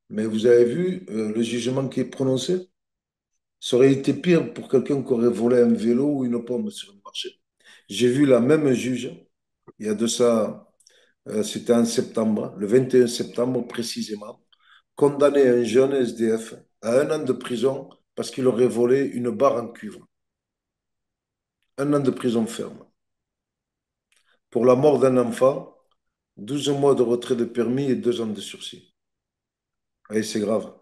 Mais vous avez vu le jugement qui est prononcé? Ça aurait été pire pour quelqu'un qui aurait volé un vélo ou une pomme sur le marché. J'ai vu la même juge, il y a de ça, c'était en septembre, le 21 septembre précisément, condamner un jeune SDF à 1 an de prison parce qu'il aurait volé une barre en cuivre. 1 an de prison ferme. Pour la mort d'un enfant, 12 mois de retrait de permis et 2 ans de sursis. Et c'est grave.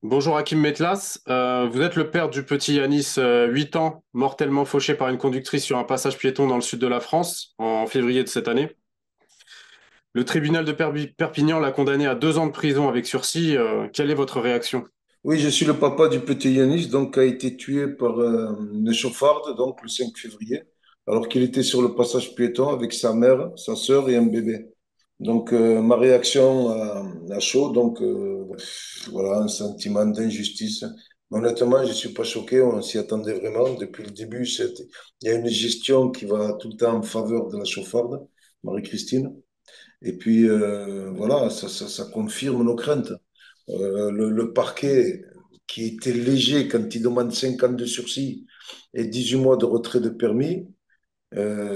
Bonjour Hakim Metlas. Vous êtes le père du petit Yanis, 8 ans, mortellement fauché par une conductrice sur un passage piéton dans le sud de la France en février de cette année. Le tribunal de Perpignan l'a condamné à 2 ans de prison avec sursis. Quelle est votre réaction? Oui, je suis le papa du petit Yanis, donc, qui a été tué par une chauffarde, donc le 5 février, alors qu'il était sur le passage piéton avec sa mère, sa sœur et un bébé. Donc, ma réaction à chaud, donc, voilà, un sentiment d'injustice. Mais honnêtement, je ne suis pas choqué, on s'y attendait vraiment. Depuis le début, il y a une gestion qui va tout le temps en faveur de la chauffarde, Marie-Christine. Et puis, voilà, ça confirme nos craintes. Le parquet, qui était léger quand il demande 5 ans de sursis et 18 mois de retrait de permis,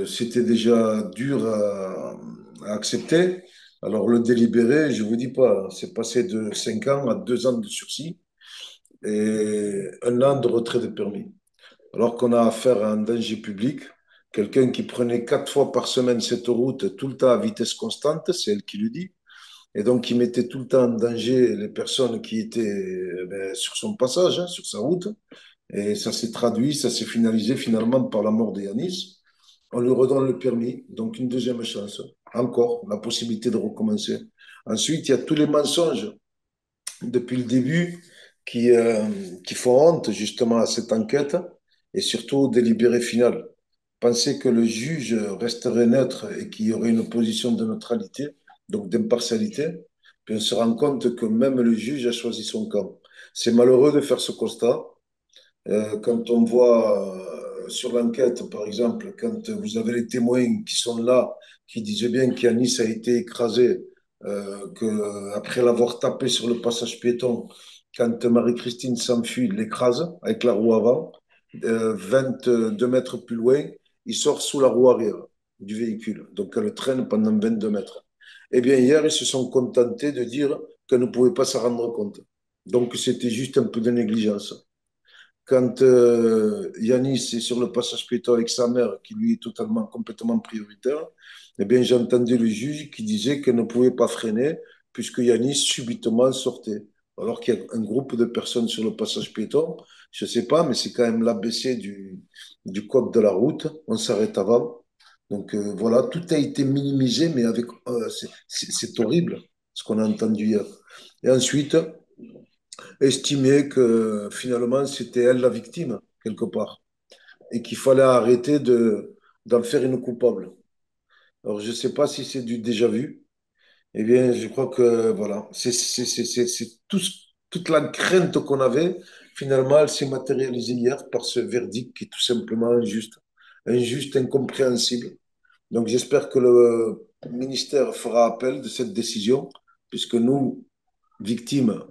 c'était déjà dur à accepter. Alors, le délibéré, je ne vous dis pas, c'est passé de 5 ans à 2 ans de sursis et 1 an de retrait de permis. Alors qu'on a affaire à un danger public, quelqu'un qui prenait 4 fois par semaine cette route, tout le temps à vitesse constante, c'est elle qui le dit, et donc il mettait tout le temps en danger les personnes qui étaient sur son passage, hein, sur sa route. Et ça s'est traduit, ça s'est finalisé finalement par la mort de Yanis. On lui redonne le permis, donc une deuxième chance. Encore la possibilité de recommencer. Ensuite, il y a tous les mensonges depuis le début qui, euh, qui font honte justement à cette enquête et surtout au délibéré final. Penser que le juge resterait neutre et qu'il y aurait une position de neutralité, donc d'impartialité, puis on se rend compte que même le juge a choisi son camp. C'est malheureux de faire ce constat. Quand on voit sur l'enquête, par exemple, quand vous avez les témoins qui sont là, qui disent bien qu'Yanis a été écrasé, qu'après l'avoir tapé sur le passage piéton, quand Marie-Christine s'enfuit, il l'écrase avec la roue avant, 22 mètres plus loin, il sort sous la roue arrière du véhicule. Donc elle le traîne pendant 22 mètres. Eh bien, hier, ils se sont contentés de dire qu'elle ne pouvait pas s'en rendre compte. Donc c'était juste un peu de négligence. Quand Yanis est sur le passage piéton avec sa mère, qui lui est totalement, complètement prioritaire, eh bien, j'ai entendu le juge qui disait qu'elle ne pouvait pas freiner puisque Yanis subitement sortait. Alors qu'il y a un groupe de personnes sur le passage piéton, je ne sais pas, mais c'est quand même l'ABC du code de la route. On s'arrête avant. Donc voilà, tout a été minimisé, mais avec c'est horrible ce qu'on a entendu hier. Et ensuite, estimer que finalement c'était elle la victime, quelque part, et qu'il fallait arrêter d'en faire une coupable. Alors je ne sais pas si c'est du déjà vu, eh bien je crois que voilà, c'est toute la crainte qu'on avait, finalement elle s'est matérialisée hier par ce verdict qui est tout simplement injuste, injuste, incompréhensible. Donc j'espère que le ministère fera appel de cette décision, puisque nous, victimes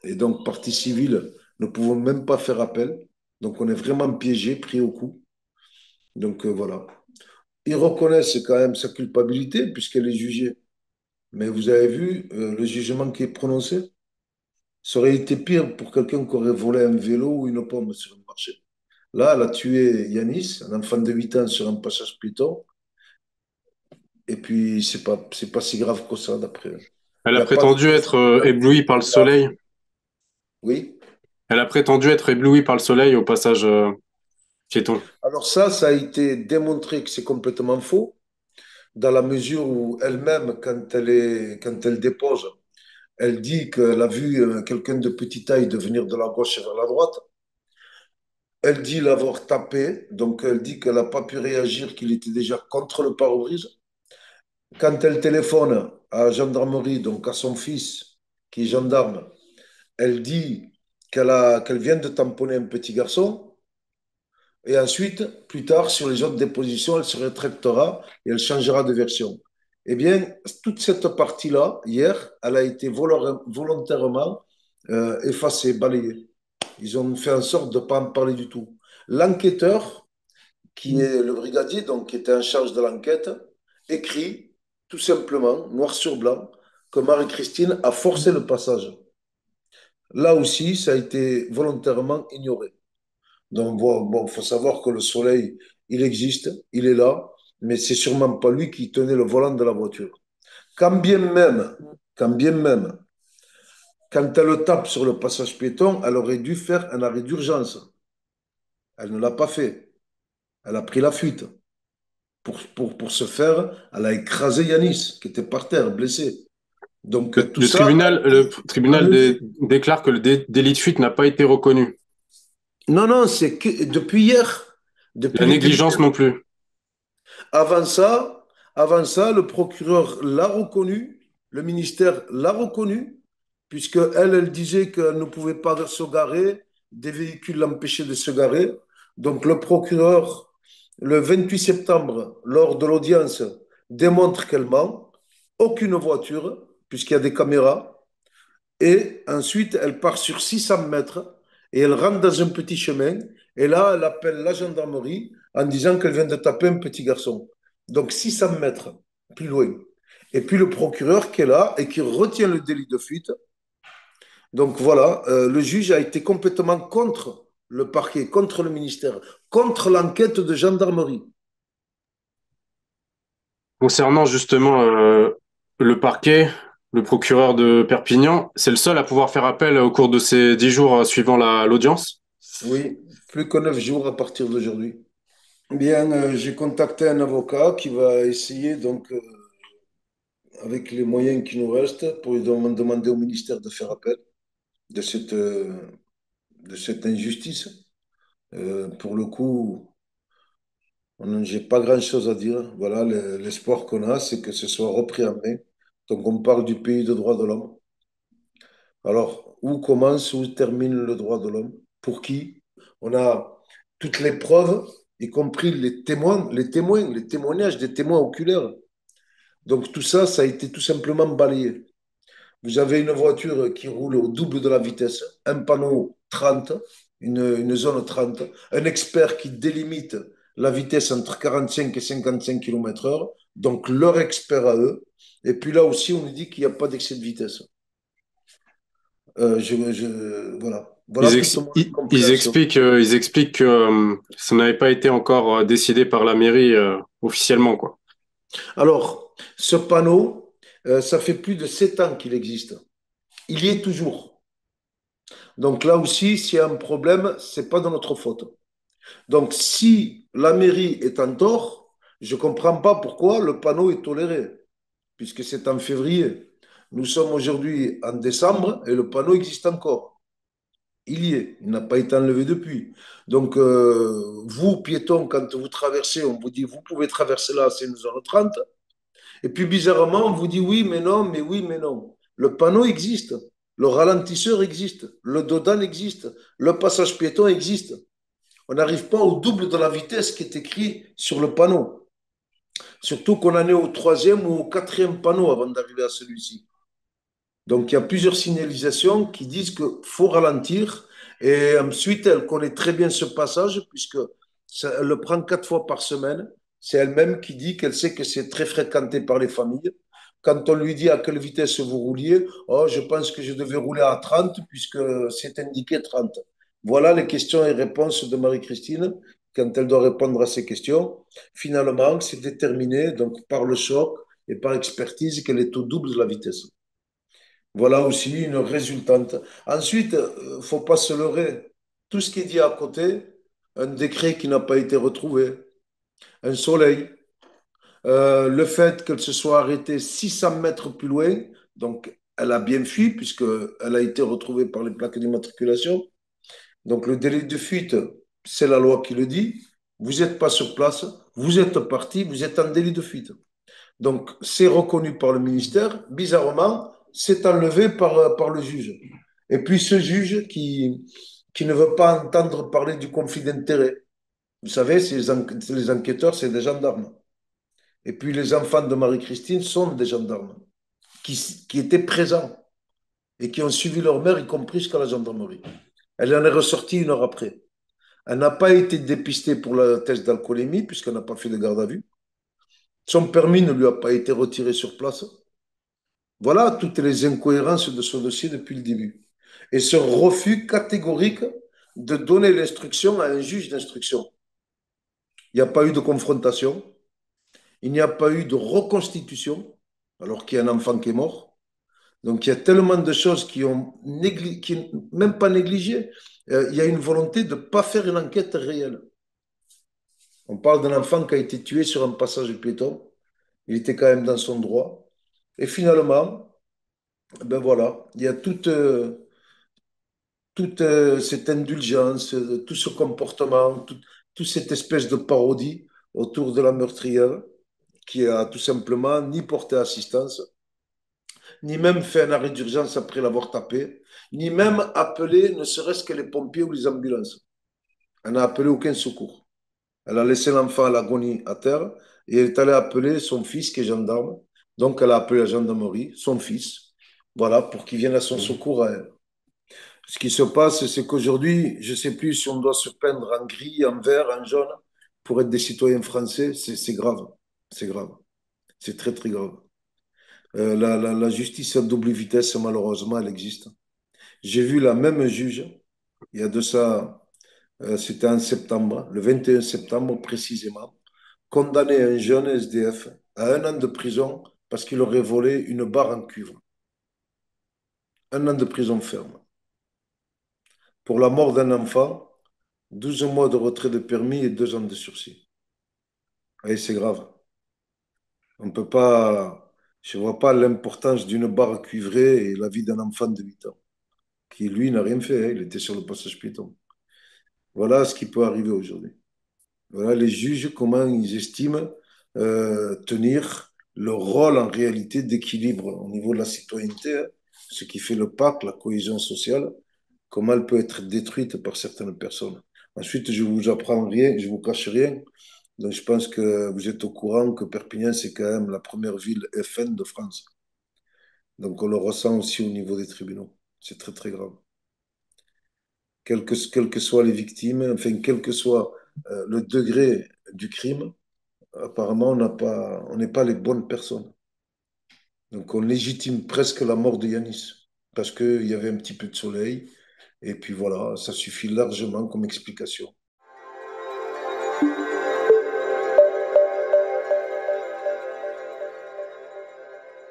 et donc partie civile, ne pouvons même pas faire appel. Donc on est vraiment piégé, pris au coup. Donc voilà. Ils reconnaissent quand même sa culpabilité puisqu'elle est jugée. Mais vous avez vu le jugement qui est prononcé? Ça aurait été pire pour quelqu'un qui aurait volé un vélo ou une pomme sur le marché. Là, elle a tué Yanis, un enfant de 8 ans sur un passage piéton. Et puis, c'est pas si grave que ça, d'après eux. Elle Il a n'y a pas de prétendu être éblouie par le conséquences graves. soleil. Oui. Elle a prétendu être éblouie par le soleil au passage piéton. Alors ça a été démontré que c'est complètement faux, dans la mesure où elle-même, quand elle dépose, elle dit qu'elle a vu quelqu'un de petite taille de venir de la gauche vers la droite. Elle dit l'avoir tapé, donc elle dit qu'elle n'a pas pu réagir, qu'il était déjà contre le pare-brise. Quand elle téléphone à la gendarmerie, donc à son fils, qui est gendarme, elle dit qu'elle vient de tamponner un petit garçon. Et ensuite, plus tard, sur les autres dépositions, elle se rétractera et elle changera de version. Eh bien, toute cette partie-là, hier, elle a été volontairement effacée, balayée. Ils ont fait en sorte de ne pas en parler du tout. L'enquêteur, qui est le brigadier, donc qui était en charge de l'enquête, écrit tout simplement, noir sur blanc, que Marie-Christine a forcé le passage. Là aussi, ça a été volontairement ignoré. Donc, bon, faut savoir que le soleil, il existe, il est là, mais c'est sûrement pas lui qui tenait le volant de la voiture. Quand bien même, quand bien même, quand elle le tape sur le passage piéton, elle aurait dû faire un arrêt d'urgence. Elle ne l'a pas fait. Elle a pris la fuite. Pour ce faire, elle a écrasé Yanis, qui était par terre, blessé. Donc, tout ça a Le été tribunal enlevé. déclare que le délit de fuite n'a pas été reconnu. Non, non, c'est que depuis hier, depuis La le début. négligence non plus. Avant ça, avant ça, le procureur l'a reconnu, le ministère l'a reconnu, puisque elle disait qu'elle ne pouvait pas se garer, des véhicules l'empêchaient de se garer. Donc le procureur, le 28 septembre, lors de l'audience, démontre qu'elle ment, aucune voiture, puisqu'il y a des caméras, et ensuite, elle part sur 600 mètres et elle rentre dans un petit chemin. Et là, elle appelle la gendarmerie en disant qu'elle vient de taper un petit garçon. Donc 600 mètres plus loin. Et puis le procureur qui est là et qui retient le délit de fuite. Donc voilà, le juge a été complètement contre le parquet, contre le ministère, contre l'enquête de gendarmerie. Concernant justement le parquet, le procureur de Perpignan, c'est le seul à pouvoir faire appel au cours de ces 10 jours suivant l'audience. Oui, plus que 9 jours à partir d'aujourd'hui. Bien, j'ai contacté un avocat qui va essayer donc avec les moyens qui nous restent, pour lui demander au ministère de faire appel de de cette injustice. Pour le coup, j'ai pas grand-chose à dire. Voilà, l'espoir qu'on a, c'est que ce soit repris en main. Donc, on parle du pays de droits de l'homme. Alors, où commence, où termine le droit de l'homme? Pour qui? On a toutes les preuves, y compris les témoignages des témoins oculaires. Donc, tout ça, ça a été tout simplement balayé. Vous avez une voiture qui roule au double de la vitesse, un panneau 30, une zone 30, un expert qui délimite la vitesse entre 45 et 55 km/h, donc leur expert à eux. Et puis là aussi, on nous dit qu'il n'y a pas d'excès de vitesse. Voilà. Voilà toute mon compréhension. Ils expliquent que ça n'avait pas été encore décidé par la mairie officiellement, quoi. Alors, ce panneau, ça fait plus de 7 ans qu'il existe. Il y est toujours. Donc là aussi, s'il y a un problème, ce n'est pas de notre faute. Donc, si la mairie est en tort, je ne comprends pas pourquoi le panneau est toléré, puisque c'est en février. Nous sommes aujourd'hui en décembre et le panneau existe encore. Il y est, il n'a pas été enlevé depuis. Donc, vous, piétons, quand vous traversez, on vous dit, vous pouvez traverser là, c'est une zone 30. Et puis, bizarrement, on vous dit oui, mais non, mais oui, mais non. Le panneau existe, le ralentisseur existe, le dodan existe, le passage piéton existe. On n'arrive pas au double de la vitesse qui est écrit sur le panneau. Surtout qu'on en est au troisième ou au quatrième panneau avant d'arriver à celui-ci. Donc il y a plusieurs signalisations qui disent qu'il faut ralentir. Et ensuite, elle connaît très bien ce passage puisque elle le prend 4 fois par semaine. C'est elle-même qui dit qu'elle sait que c'est très fréquenté par les familles. Quand on lui dit à quelle vitesse vous rouliez, oh, je pense que je devais rouler à 30 puisque c'est indiqué 30. Voilà les questions et réponses de Marie-Christine quand elle doit répondre à ces questions. Finalement, c'est déterminé donc par le choc et par expertise qu'elle est au double de la vitesse. Voilà aussi une résultante. Ensuite, il ne faut pas se leurrer. Tout ce qui est dit à côté, un décret qui n'a pas été retrouvé, un soleil, le fait qu'elle se soit arrêtée 600 mètres plus loin, donc elle a bien fui puisqu'elle a été retrouvée par les plaques d'immatriculation. Donc le délai de fuite, c'est la loi qui le dit. Vous n'êtes pas sur place, vous êtes parti, vous êtes en délit de fuite. Donc, c'est reconnu par le ministère. Bizarrement, c'est enlevé par le juge. Et puis, ce juge qui ne veut pas entendre parler du conflit d'intérêts. Vous savez, les enquêteurs, c'est des gendarmes. Et puis, les enfants de Marie-Christine sont des gendarmes qui étaient présents et qui ont suivi leur mère, y compris jusqu'à la gendarmerie. Elle en est ressortie 1 heure après. Elle n'a pas été dépistée pour le test d'alcoolémie, puisqu'elle n'a pas fait de garde à vue. Son permis ne lui a pas été retiré sur place. Voilà toutes les incohérences de ce dossier depuis le début. Et ce refus catégorique de donner l'instruction à un juge d'instruction. Il n'y a pas eu de confrontation, il n'y a pas eu de reconstitution, alors qu'il y a un enfant qui est mort. Donc il y a tellement de choses qui même pas négligées. Il y a une volonté de ne pas faire une enquête réelle. On parle d'un enfant qui a été tué sur un passage piéton. Il était quand même dans son droit. Et finalement, ben voilà, il y a toute cette indulgence, tout ce comportement, toute cette espèce de parodie autour de la meurtrière qui a tout simplement ni porté assistance, ni même fait un arrêt d'urgence après l'avoir tapé, ni même appelé ne serait-ce que les pompiers ou les ambulances. Elle n'a appelé aucun secours. Elle a laissé l'enfant à l'agonie à terre et elle est allée appeler son fils qui est gendarme. Donc elle a appelé la gendarmerie, son fils, voilà, pour qu'il vienne à son secours à elle. Ce qui se passe, c'est qu'aujourd'hui, je ne sais plus si on doit se peindre en gris, en vert, en jaune pour être des citoyens français. C'est grave. C'est grave. C'est très, très grave. La justice à double vitesse, malheureusement, elle existe. J'ai vu la même juge, il y a de ça, c'était en septembre, le 21 septembre précisément, condamner un jeune SDF à 1 an de prison parce qu'il aurait volé une barre en cuivre. 1 an de prison ferme. Pour la mort d'un enfant, 12 mois de retrait de permis et 2 ans de sursis. Et c'est grave. On peut pas, je ne vois pas l'importance d'une barre cuivrée et la vie d'un enfant de 8 ans, qui lui n'a rien fait, hein, il était sur le passage piéton. Voilà ce qui peut arriver aujourd'hui. Voilà les juges, comment ils estiment tenir leur rôle en réalité d'équilibre au niveau de la citoyenneté, hein, ce qui fait le pacte, la cohésion sociale, comment elle peut être détruite par certaines personnes. Ensuite, je vous apprends rien, je vous cache rien. Donc, je pense que vous êtes au courant que Perpignan, c'est quand même la première ville FN de France. Donc, on le ressent aussi au niveau des tribunaux. C'est très, très grave. Quelles que soient les victimes, enfin, quel que soit le degré du crime, apparemment, on n'est pas les bonnes personnes. Donc, on légitime presque la mort de Yanis parce qu'il y avait un petit peu de soleil. Et puis voilà, ça suffit largement comme explication.